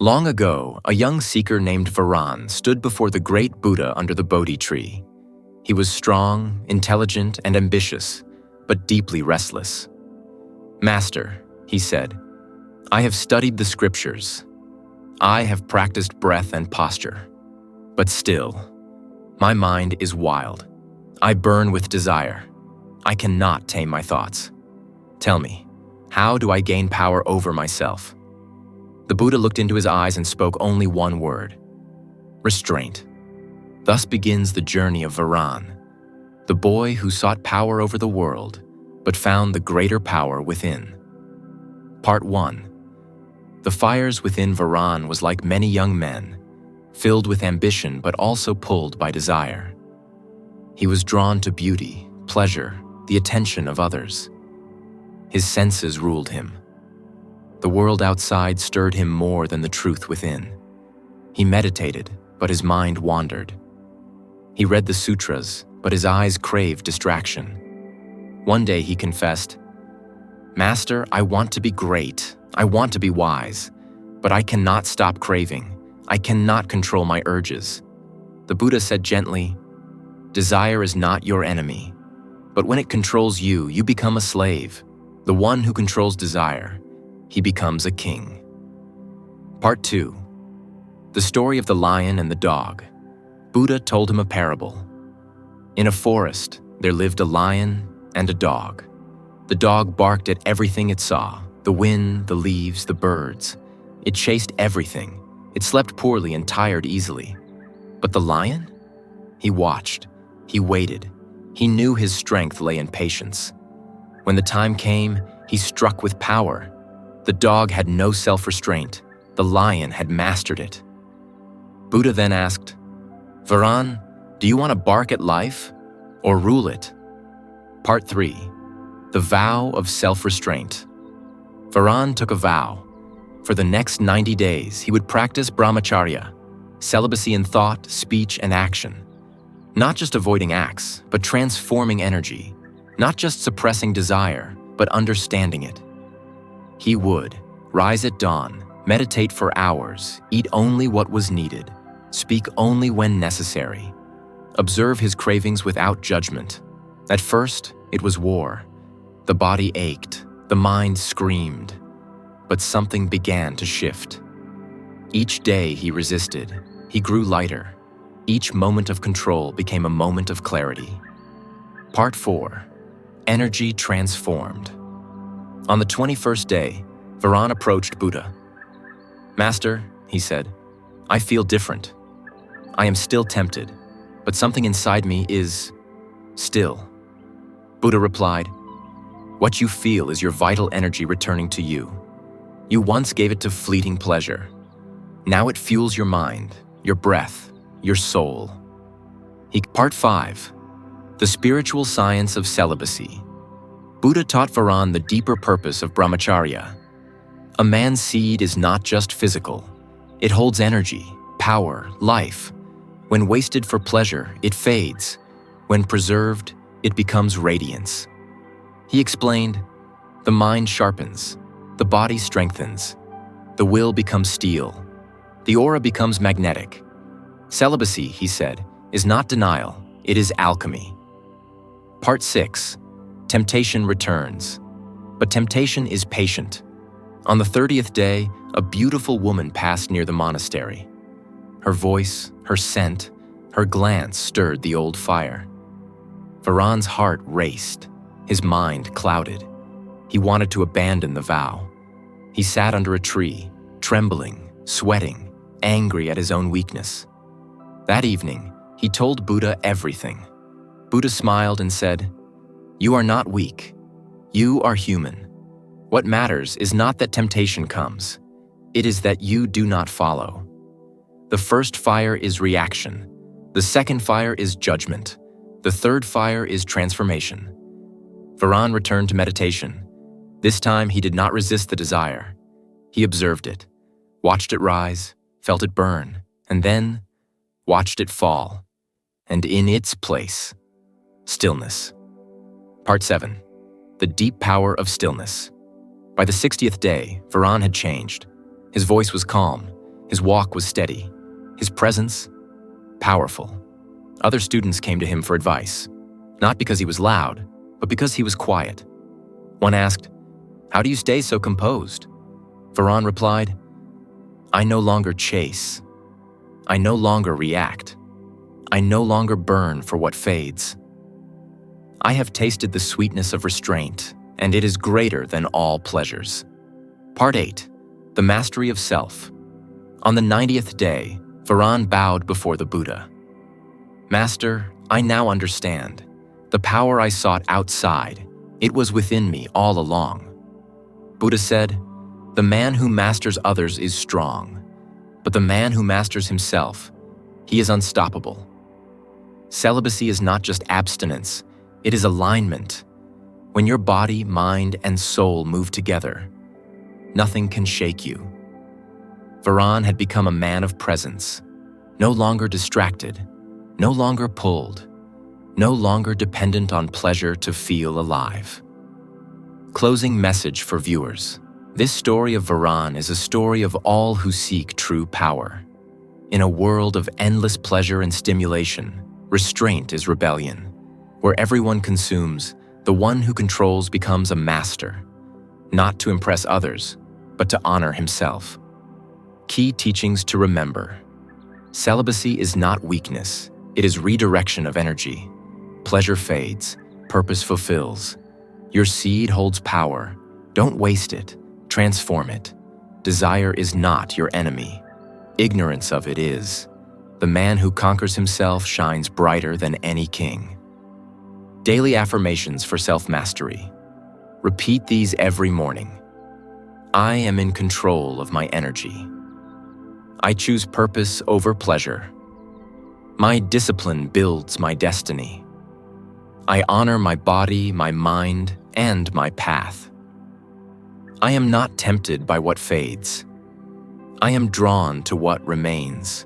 Long ago, a young seeker named Varan stood before the great Buddha under the Bodhi tree. He was strong, intelligent, and ambitious, but deeply restless. "Master," he said, "I have studied the scriptures. I have practiced breath and posture. But still, my mind is wild. I burn with desire. I cannot tame my thoughts. Tell me, how do I gain power over myself?" The Buddha looked into his eyes and spoke only one word: restraint. Thus begins the journey of Varan, the boy who sought power over the world, but found the greater power within. Part 1. The fires within Varan was like many young men, filled with ambition but also pulled by desire. He was drawn to beauty, pleasure, the attention of others. His senses ruled him. The world outside stirred him more than the truth within. He meditated, but his mind wandered. He read the sutras, but his eyes craved distraction. One day he confessed, "Master, I want to be great. I want to be wise, but I cannot stop craving. I cannot control my urges." The Buddha said gently, "Desire is not your enemy, but when it controls you, you become a slave. The one who controls desire, he becomes a king." Part 2. The story of the lion and the dog. Buddha told him a parable. In a forest, there lived a lion and a dog. The dog barked at everything it saw: the wind, the leaves, the birds. It chased everything. It slept poorly and tired easily. But the lion? He watched. He waited. He knew his strength lay in patience. When the time came, he struck with power. The dog had no self-restraint. The lion had mastered it. Buddha then asked, "Varan, do you want to bark at life or rule it?" Part 3. The vow of self-restraint. Varan took a vow. For the next 90 days, he would practice brahmacharya, celibacy in thought, speech, and action. Not just avoiding acts, but transforming energy. Not just suppressing desire, but understanding it. He would rise at dawn, meditate for hours, eat only what was needed, speak only when necessary, observe his cravings without judgment. At first, it was war. The body ached, the mind screamed, but something began to shift. Each day he resisted, he grew lighter. Each moment of control became a moment of clarity. Part 4. Energy transformed. On the 21st day, Varan approached Buddha. "Master," he said, "I feel different. I am still tempted, but something inside me is still." Buddha replied, "What you feel is your vital energy returning to you. You once gave it to fleeting pleasure. Now it fuels your mind, your breath, your soul." Part 5. The spiritual science of celibacy. Buddha taught Varan the deeper purpose of brahmacharya. A man's seed is not just physical. It holds energy, power, life. When wasted for pleasure, it fades. When preserved, it becomes radiance. He explained, the mind sharpens, the body strengthens, the will becomes steel, the aura becomes magnetic. Celibacy, he said, is not denial, it is alchemy. Part 6. Temptation returns. But temptation is patient. On the 30th day, a beautiful woman passed near the monastery. Her voice, her scent, her glance stirred the old fire. Varan's heart raced, his mind clouded. He wanted to abandon the vow. He sat under a tree, trembling, sweating, angry at his own weakness. That evening, he told Buddha everything. Buddha smiled and said, "You are not weak. You are human. What matters is not that temptation comes. It is that you do not follow. The first fire is reaction. The second fire is judgment. The third fire is transformation." Varan returned to meditation. This time he did not resist the desire. He observed it, watched it rise, felt it burn, and then watched it fall. And in its place, stillness. Part 7. The deep power of stillness. By the 60th day, Varan had changed. His voice was calm. His walk was steady, his presence powerful. Other students came to him for advice, not because he was loud, but because he was quiet. One asked, "How do you stay so composed?" Varan replied, "I no longer chase. I no longer react. I no longer burn for what fades. I have tasted the sweetness of restraint, and it is greater than all pleasures." Part 8. The Mastery of Self. On the 90th day, Varan bowed before the Buddha. "Master, I now understand. The power I sought outside, it was within me all along." Buddha said, "The man who masters others is strong, but the man who masters himself, he is unstoppable." Celibacy is not just abstinence, it is alignment. When your body, mind, and soul move together, nothing can shake you. Varan had become a man of presence, no longer distracted, no longer pulled, no longer dependent on pleasure to feel alive. Closing message for viewers. This story of Varan is a story of all who seek true power. In a world of endless pleasure and stimulation, restraint is rebellion. Where everyone consumes, the one who controls becomes a master, not to impress others, but to honor himself. Key teachings to remember. Celibacy is not weakness, it is redirection of energy. Pleasure fades, purpose fulfills. Your seed holds power. Don't waste it, transform it. Desire is not your enemy. Ignorance of it is. The man who conquers himself shines brighter than any king. Daily affirmations for self-mastery. Repeat these every morning. I am in control of my energy. I choose purpose over pleasure. My discipline builds my destiny. I honor my body, my mind, and my path. I am not tempted by what fades. I am drawn to what remains.